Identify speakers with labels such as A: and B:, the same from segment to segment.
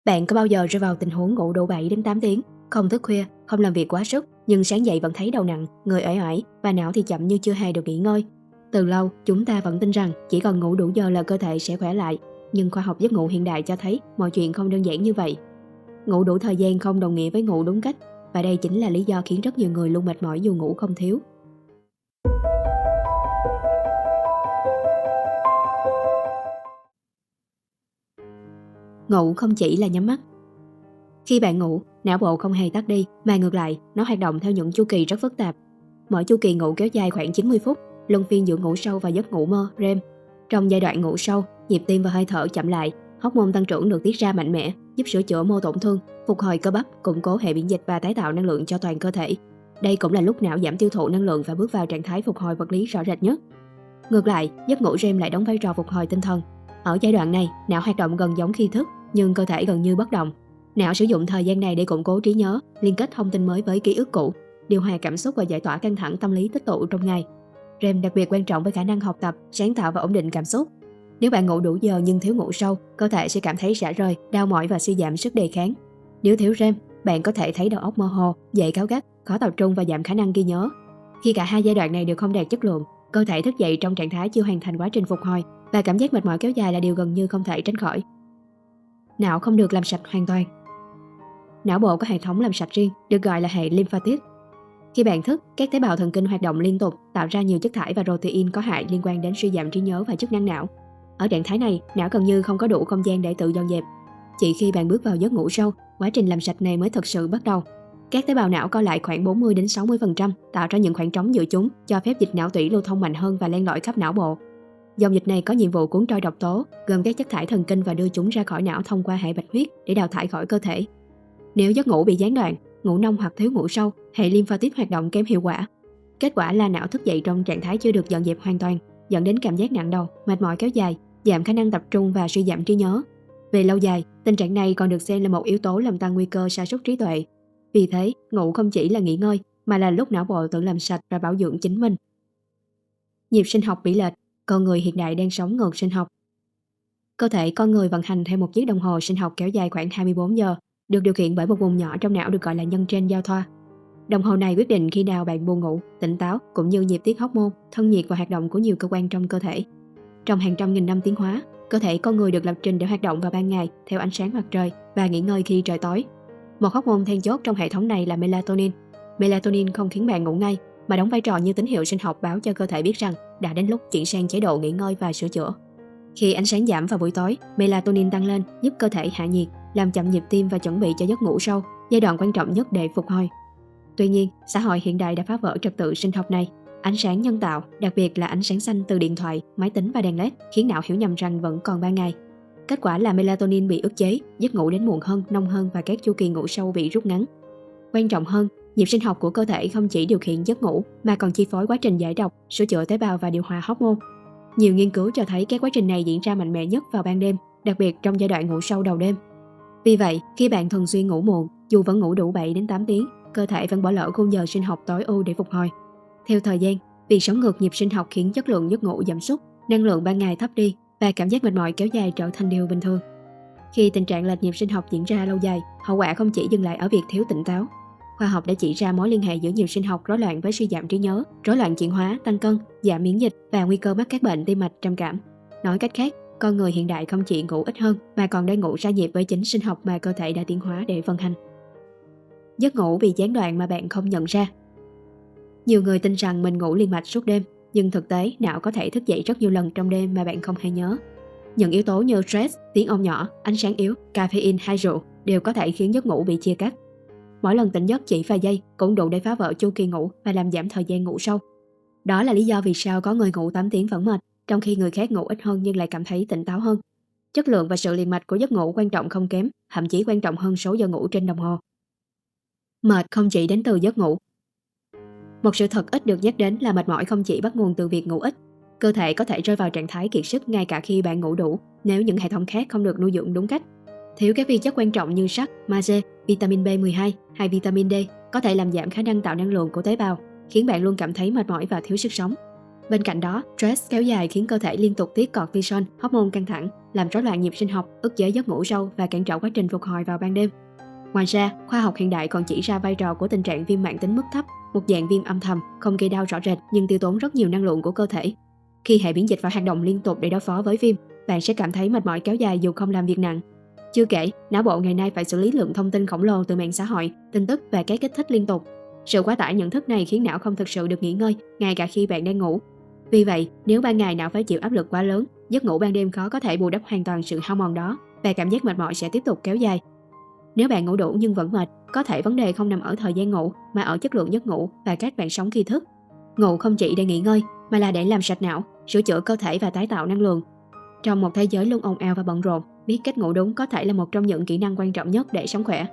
A: Bạn có bao giờ rơi vào tình huống ngủ đủ 7 đến 8 tiếng, không thức khuya, không làm việc quá sức, nhưng sáng dậy vẫn thấy đầu nặng, người uể oải và não thì chậm như chưa hề được nghỉ ngơi? Từ lâu, chúng ta vẫn tin rằng chỉ cần ngủ đủ giờ là cơ thể sẽ khỏe lại, nhưng khoa học giấc ngủ hiện đại cho thấy mọi chuyện không đơn giản như vậy. Ngủ đủ thời gian không đồng nghĩa với ngủ đúng cách, và đây chính là lý do khiến rất nhiều người luôn mệt mỏi dù ngủ không thiếu. Ngủ không chỉ là nhắm mắt. Khi bạn ngủ, não bộ không hề tắt đi, mà ngược lại, nó hoạt động theo những chu kỳ rất phức tạp. Mỗi chu kỳ ngủ kéo dài khoảng 90 phút, luân phiên giữa ngủ sâu và giấc ngủ mơ REM. Trong giai đoạn ngủ sâu, nhịp tim và hơi thở chậm lại, hormone tăng trưởng được tiết ra mạnh mẽ, giúp sửa chữa mô tổn thương, phục hồi cơ bắp, củng cố hệ miễn dịch và tái tạo năng lượng cho toàn cơ thể. Đây cũng là lúc não giảm tiêu thụ năng lượng và bước vào trạng thái phục hồi vật lý rõ rệt nhất. Ngược lại, giấc ngủ REM lại đóng vai trò phục hồi tinh thần. Ở giai đoạn này, não hoạt động gần giống khi thức, nhưng cơ thể gần như bất động. Não sử dụng thời gian này để củng cố trí nhớ, liên kết thông tin mới với ký ức cũ, điều hòa cảm xúc và giải tỏa căng thẳng tâm lý tích tụ trong ngày. REM đặc biệt quan trọng với khả năng học tập, sáng tạo và ổn định cảm xúc. Nếu bạn ngủ đủ giờ nhưng thiếu ngủ sâu, cơ thể sẽ cảm thấy rã rời, đau mỏi và suy giảm sức đề kháng. Nếu thiếu REM, bạn có thể thấy đầu óc mơ hồ, dễ cáu gắt, khó tập trung và giảm khả năng ghi nhớ. Khi cả hai giai đoạn này đều không đạt chất lượng, cơ thể thức dậy trong trạng thái chưa hoàn thành quá trình phục hồi và cảm giác mệt mỏi kéo dài là điều gần như không thể tránh khỏi. Não không được làm sạch hoàn toàn. Não bộ có hệ thống làm sạch riêng, được gọi là hệ lymphatic. Khi bạn thức, các tế bào thần kinh hoạt động liên tục, tạo ra nhiều chất thải và protein có hại liên quan đến suy giảm trí nhớ và chức năng não. Ở trạng thái này, não gần như không có đủ không gian để tự dọn dẹp. Chỉ khi bạn bước vào giấc ngủ sâu, quá trình làm sạch này mới thực sự bắt đầu. Các tế bào não co lại khoảng 40 đến 60%, tạo ra những khoảng trống giữa chúng, cho phép dịch não tủy lưu thông mạnh hơn và len lỏi khắp não bộ. Dòng dịch này có nhiệm vụ cuốn trôi độc tố, gồm các chất thải thần kinh và đưa chúng ra khỏi não thông qua hệ bạch huyết để đào thải khỏi cơ thể. Nếu giấc ngủ bị gián đoạn, ngủ nông hoặc thiếu ngủ sâu, hệ lymphatic hoạt động kém hiệu quả. Kết quả là não thức dậy trong trạng thái chưa được dọn dẹp hoàn toàn, dẫn đến cảm giác nặng đầu, mệt mỏi kéo dài, giảm khả năng tập trung và suy giảm trí nhớ. Về lâu dài, tình trạng này còn được xem là một yếu tố làm tăng nguy cơ sa sút trí tuệ. Vì thế, ngủ không chỉ là nghỉ ngơi, mà là lúc não bộ tự làm sạch và bảo dưỡng chính mình. Nhịp sinh học bị lệch, con người hiện đại đang sống ngược sinh học. Cơ thể con người vận hành theo một chiếc đồng hồ sinh học kéo dài khoảng 24 giờ, được điều khiển bởi một vùng nhỏ trong não được gọi là nhân trên giao thoa. Đồng hồ này quyết định khi nào bạn buồn ngủ, tỉnh táo, cũng như nhịp tiết hormone, thân nhiệt và hoạt động của nhiều cơ quan trong cơ thể. Trong hàng trăm nghìn năm tiến hóa, cơ thể con người được lập trình để hoạt động vào ban ngày theo ánh sáng mặt trời và nghỉ ngơi khi trời tối. Một hormone then chốt trong hệ thống này là melatonin. Melatonin không khiến bạn ngủ ngay, mà đóng vai trò như tín hiệu sinh học báo cho cơ thể biết rằng đã đến lúc chuyển sang chế độ nghỉ ngơi và sửa chữa. Khi ánh sáng giảm vào buổi tối, melatonin tăng lên, giúp cơ thể hạ nhiệt, làm chậm nhịp tim và chuẩn bị cho giấc ngủ sâu, giai đoạn quan trọng nhất để phục hồi. Tuy nhiên, xã hội hiện đại đã phá vỡ trật tự sinh học này. Ánh sáng nhân tạo, đặc biệt là ánh sáng xanh từ điện thoại, máy tính và đèn LED, khiến não hiểu nhầm rằng vẫn còn ban ngày. Kết quả là melatonin bị ức chế, giấc ngủ đến muộn hơn, nông hơn và các chu kỳ ngủ sâu bị rút ngắn. Quan trọng hơn, nhịp sinh học của cơ thể không chỉ điều khiển giấc ngủ mà còn chi phối quá trình giải độc, sửa chữa tế bào và điều hòa hormone. Nhiều nghiên cứu cho thấy các quá trình này diễn ra mạnh mẽ nhất vào ban đêm, đặc biệt trong giai đoạn ngủ sâu đầu đêm. Vì vậy, khi bạn thường xuyên ngủ muộn, dù vẫn ngủ đủ 7 đến 8 tiếng, cơ thể vẫn bỏ lỡ khung giờ sinh học tối ưu để phục hồi. Theo thời gian, việc sống ngược nhịp sinh học khiến chất lượng giấc ngủ giảm sút, năng lượng ban ngày thấp đi và cảm giác mệt mỏi kéo dài trở thành điều bình thường. Khi tình trạng lệch nhịp sinh học diễn ra lâu dài, hậu quả không chỉ dừng lại ở việc thiếu tỉnh táo. Khoa học đã chỉ ra mối liên hệ giữa nhịp sinh học rối loạn với suy giảm trí nhớ, rối loạn chuyển hóa, tăng cân, giảm miễn dịch và nguy cơ mắc các bệnh tim mạch, trầm cảm. Nói cách khác, con người hiện đại không chỉ ngủ ít hơn mà còn đang ngủ sai nhịp với chính sinh học mà cơ thể đã tiến hóa để vận hành. Giấc ngủ bị gián đoạn mà bạn không nhận ra. Nhiều người tin rằng mình ngủ liền mạch suốt đêm, nhưng thực tế não có thể thức dậy rất nhiều lần trong đêm mà bạn không hề nhớ. Những yếu tố như stress, tiếng ồn nhỏ, ánh sáng yếu, caffeine hay rượu đều có thể khiến giấc ngủ bị chia cắt. Mỗi lần tỉnh giấc chỉ vài giây cũng đủ để phá vỡ chu kỳ ngủ và làm giảm thời gian ngủ sâu. Đó là lý do vì sao có người ngủ 8 tiếng vẫn mệt, trong khi người khác ngủ ít hơn nhưng lại cảm thấy tỉnh táo hơn. Chất lượng và sự liền mạch của giấc ngủ quan trọng không kém, thậm chí quan trọng hơn số giờ ngủ trên đồng hồ. Mệt không chỉ đến từ giấc ngủ. Một sự thật ít được nhắc đến là mệt mỏi không chỉ bắt nguồn từ việc ngủ ít. Cơ thể có thể rơi vào trạng thái kiệt sức ngay cả khi bạn ngủ đủ, nếu những hệ thống khác không được nuôi dưỡng đúng cách. Thiếu các vi chất quan trọng như sắt, magie, vitamin B12 hay vitamin D có thể làm giảm khả năng tạo năng lượng của tế bào, khiến bạn luôn cảm thấy mệt mỏi và thiếu sức sống. Bên cạnh đó, stress kéo dài khiến cơ thể liên tục tiết cortisol, hormone căng thẳng, làm rối loạn nhịp sinh học, ức chế giấc ngủ sâu và cản trở quá trình phục hồi vào ban đêm. Ngoài ra, khoa học hiện đại còn chỉ ra vai trò của tình trạng viêm mãn tính mức thấp, một dạng viêm âm thầm, không gây đau rõ rệt nhưng tiêu tốn rất nhiều năng lượng của cơ thể. Khi hệ miễn dịch phải hoạt động liên tục để đối phó với viêm, bạn sẽ cảm thấy mệt mỏi kéo dài dù không làm việc nặng. Chưa kể, não bộ ngày nay phải xử lý lượng thông tin khổng lồ từ mạng xã hội, tin tức và các kích thích liên tục. Sự quá tải nhận thức này khiến não không thực sự được nghỉ ngơi, ngay cả khi bạn đang ngủ. Vì vậy, nếu ban ngày não phải chịu áp lực quá lớn, giấc ngủ ban đêm khó có thể bù đắp hoàn toàn sự hao mòn đó và cảm giác mệt mỏi sẽ tiếp tục kéo dài. Nếu bạn ngủ đủ nhưng vẫn mệt, có thể vấn đề không nằm ở thời gian ngủ mà ở chất lượng giấc ngủ và cách bạn sống khi thức. Ngủ không chỉ để nghỉ ngơi mà là để làm sạch não, sửa chữa cơ thể và tái tạo năng lượng. Trong một thế giới luôn ồn ào và bận rộn, biết cách ngủ đúng có thể là một trong những kỹ năng quan trọng nhất để sống khỏe.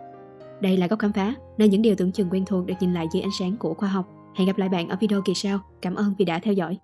A: Đây là Góc Khám Phá, nơi những điều tưởng chừng quen thuộc được nhìn lại dưới ánh sáng của khoa học. Hẹn gặp lại bạn ở video kỳ sau. Cảm ơn vì đã theo dõi.